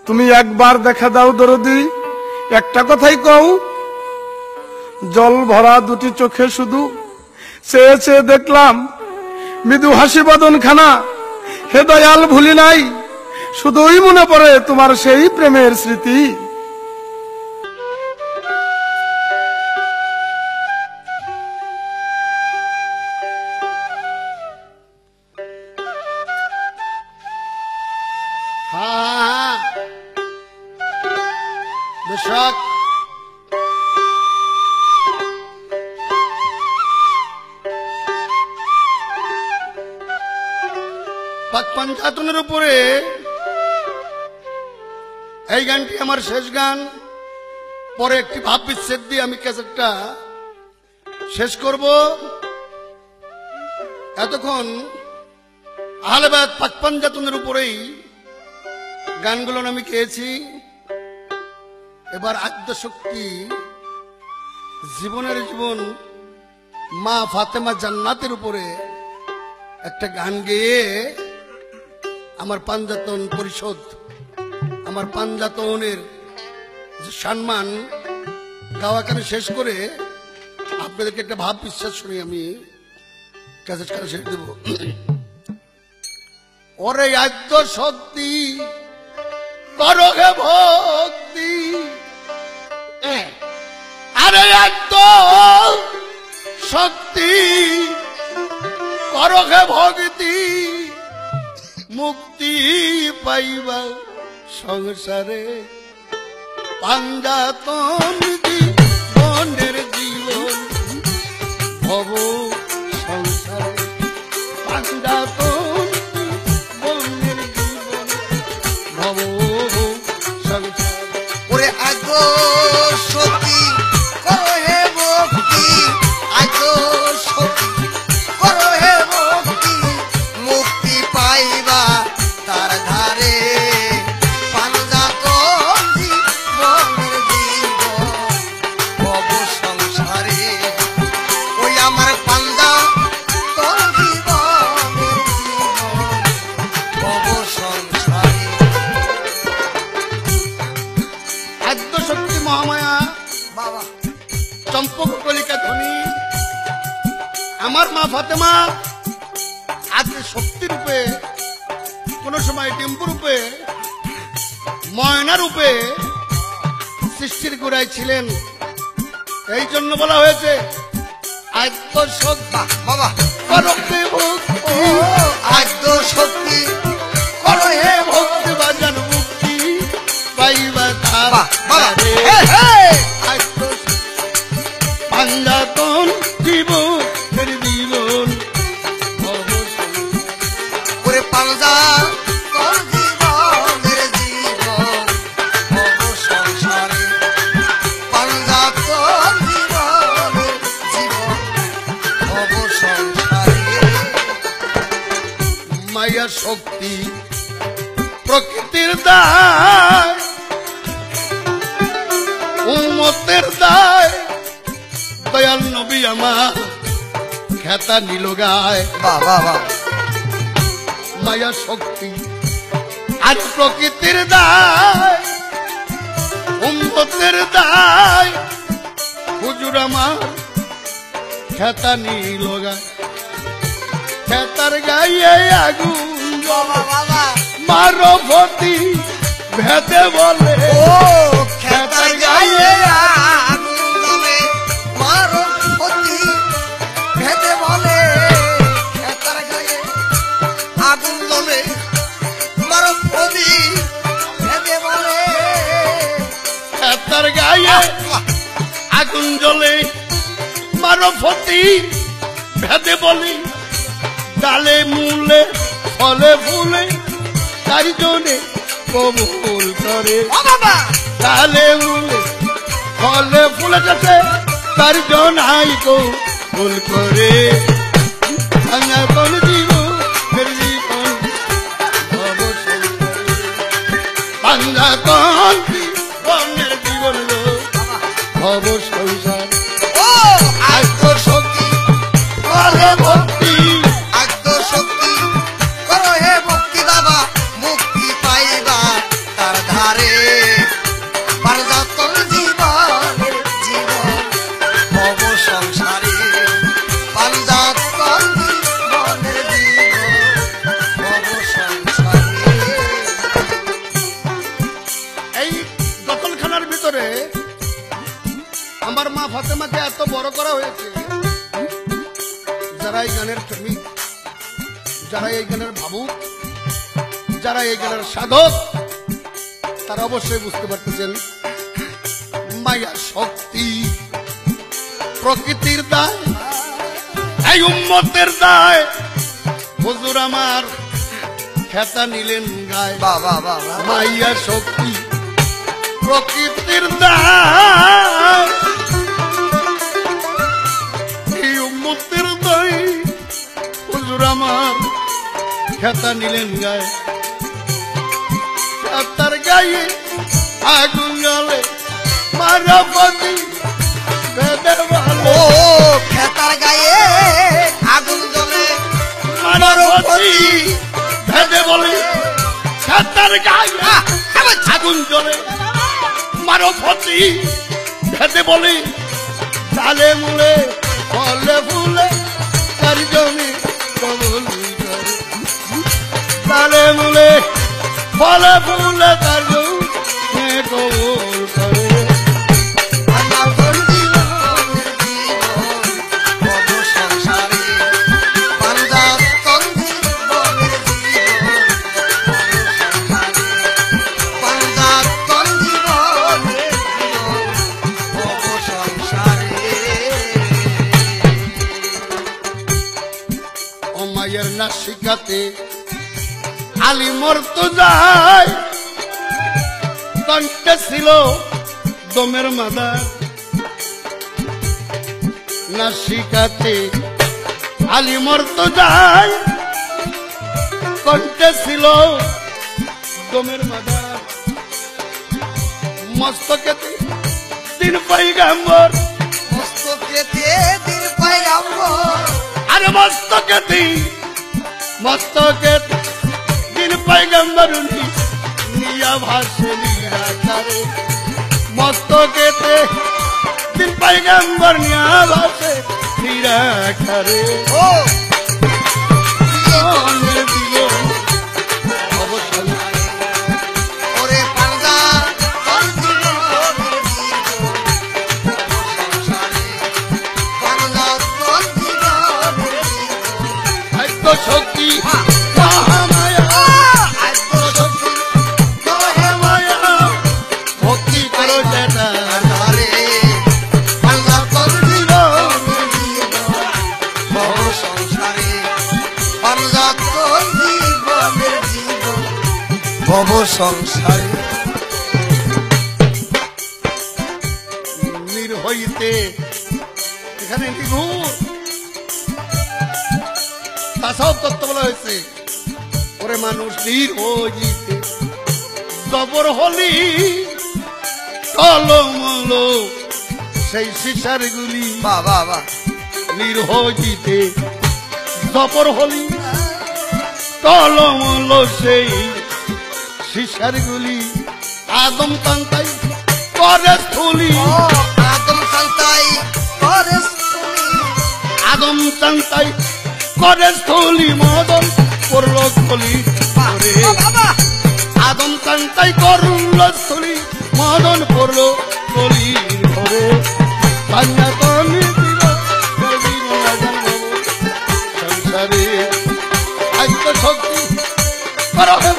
তুমি একবার দেখা দাও দরদি, একটা কথাই কও। জল ভরা দুটি চোখে শুধু চেয়ে চেয়ে দেখলাম মৃদু হাসি বদন খানা। হে দয়াল ভুলি নাই, শুধুই মনে পড়ে তোমার সেই প্রেমের স্মৃতি। দর্শক, পাক পাঞ্জাতনের উপরে এই গানটি আমার শেষ গান। পরে একটি ভাব বিচ্ছেদ দিয়ে আমি ক্যাসেটটা শেষ করব। এতক্ষণ আহলেবাদ পাক পাঞ্জাতনের উপরেই গানগুলো আমি গেয়েছি। এবার আদ্যশক্তি জীবনের জীবন মা ফাতেমা জান্নাতের উপরে একটা গান গেয়ে আমার পাঞ্জাতন পরিষদ, আমার পাঞ্জাতনের যে সম্মান গাওয়াখানে শেষ করে আপনাদেরকে একটা ভাব বিশ্বাস শুনে আমি ক্যাসেট খানে শেষ দেব। ওরে আদ্যশক্তি করো হে ভক্তি, আরে আদ্য শক্তি করো হে ভক্তি, মুক্তি পাইবা সংসারে পাঞ্জাতন জীবনের জীবন ভব সংসারে পাঞ্জাতন জীবনের জীবন ভব সংসারে। ওরে আগো সতী করো হে ভক্তি, আগো সতী করো হে ভক্তি, মুক্তি পাইবা তার ধারে পাঞ্জাতন জীবনের জীবন ভব সংসারে। ওই আমার পাঞ্জাতন জীবনের জীবন ভব সংসারে। আদ্যশক্তি মহামায়া বাবা চম্পক কলিকা ধ্বনি আমার মা ফাতেমা আজকে শক্তি রূপে, কোন সময় টেম্পু রূপে, ময়না রূপে সৃষ্টির গোড়ায় ছিলেন। এই জন্য বলা হয়েছে আদ্যশক্তি বাবা করো হে ভক্তি, আদ্য শক্তি করো হে ভক্তি বাজান মুক্তি পাইবা তার ধারে। পাঞ্জাতন জীবনের জীবন ভব ওরে পাঞ্জাতন জীবনের জীবন ভব সংসারে, পাঞ্জাতন জীবনের জীবন ভব সংসারে। মায়া শক্তি প্রকৃতির দায়, উম্মতের দায়, দয়াল নবী আমার খেতা নিল গায়। বাবা বাবা মায়া শক্তি আর প্রকৃতির দায়, উম্মতের দায়, হুজুর আমার খেতা নিল গায়। খেতার গায়ে আগুন বাবা বাবা মারফতি ভেদে বলে, ও খেতার গায়ে আগুন জ্বলে, মারো পতি ভেদে বলে। খেতার গায়ে আগুন জ্বলে, মারো পতি ভেদে বলে। খেতার গায়ে আগুন জ্বলে মারফতি ভেদে বলি, ডালে মূলে ফলে ফুলে চারিজনে কবুল করে। ও বাবা ডালে মূলে ফলে ফুলে যাচ্ছে চারিজন আই কবুল করে। পাঞ্জাতন জীবনের জীবন ভব সংসারে, পাঞ্জাতন জীবনের জীবন ভব সংসার। ও আদ্য শক্তি করে ভক্তি, আদ্য শক্তি করো হে ভক্তি বাবা, মুক্তি পাইবা ফাতেমাকে এত বড় করা হয়েছে, যারা এই গানের প্রেমিক, যারা এই গানের ভাবুক, যারা এই গানের সাধক, তারা অবশ্যই বুঝতে পারতেছেন মায়া শক্তি প্রকৃতির দায়, এই উম্মতের দায়। হুজুর আমার খেতা নিলেন গায়, বাবা বাবা মাইয়া শক্তি প্রকৃতির দায়, এই উম্মতের দায়। হুজুর আমার খেতা নিলেন গায়, খেতার গায়ে আগুন জ্বলে মারাপতি বেদের ভালো। ও খেতার গায়ে আগুন জ্বলে মারাপতি ভেদে বলে, খেতার গায়ে আগুন জ্বলে মারাপতি ভেদে বলে, চালে মুলে ফলে ফুলে তার জমি কবুল করে, চালে মুলে ফলে ফুলে তার জমি কবুল করে। পাঞ্জাতন জীবনের জীবন ভব সংসারে, পাঞ্জাতন জীবনের জীবন পাঞ্জাতন জীবনের জীবন ভব সংসারে। ও মায়ের নাসিকাতে আলী মরতো যায়, কণ্ঠে ছিল দমের মাদা, নাসিকাতে আলী মরতো যায়, কণ্ঠে ছিল দমের মাদা, মস্তকেতে দিন পয়গম্বর, মস্তকেতে দিন পয়গম্বর, আরে মস্তকেতে দিন পয়গম্বর নিয়া ভাসে নিরাকারে, মস্তকেতে দিন পয়গম্বর নিয়া ভাসে নিরাকারে। ও জীবনের জীবন ভব সংসারে, ওরে পাঞ্জাতন জীবনের জীবন ভব সংসারে, পাঞ্জাতন জীবনের জীবন আত্ম শক্তি মহামায়া, আত্মশক্তি হে মায়া ভক্তি করো যেটা ধারে, পাঞ্জাতন জীবনের জীবন ভব সংসারে, পাঞ্জাতন জীবনের জীবন ভব সংসারে। নির হইতে এখানে নিঘুর তাসাও তত্ত্ব বলা হয়েছে, ওরে মানুষ নির হইতে জবর হলি টলমল সেই সিসার গুলি, বাবা বাবা নির হইতে জবর হলি টলমল সেই সিসার গুলি, আদম কান্তাই করে স্থুলি, ও আদম সন্তাই করে স্থুলি, আদম চান্তাই করে স্থলি, মদন করল স্থলি করে, বাবা আদম চান্তাই করল স্থলি, মদন করল স্থলি করে, পাঞ্জাতন দিল দেবীর রাজার ভব সংসারে, আত্ম শক্তি করো হে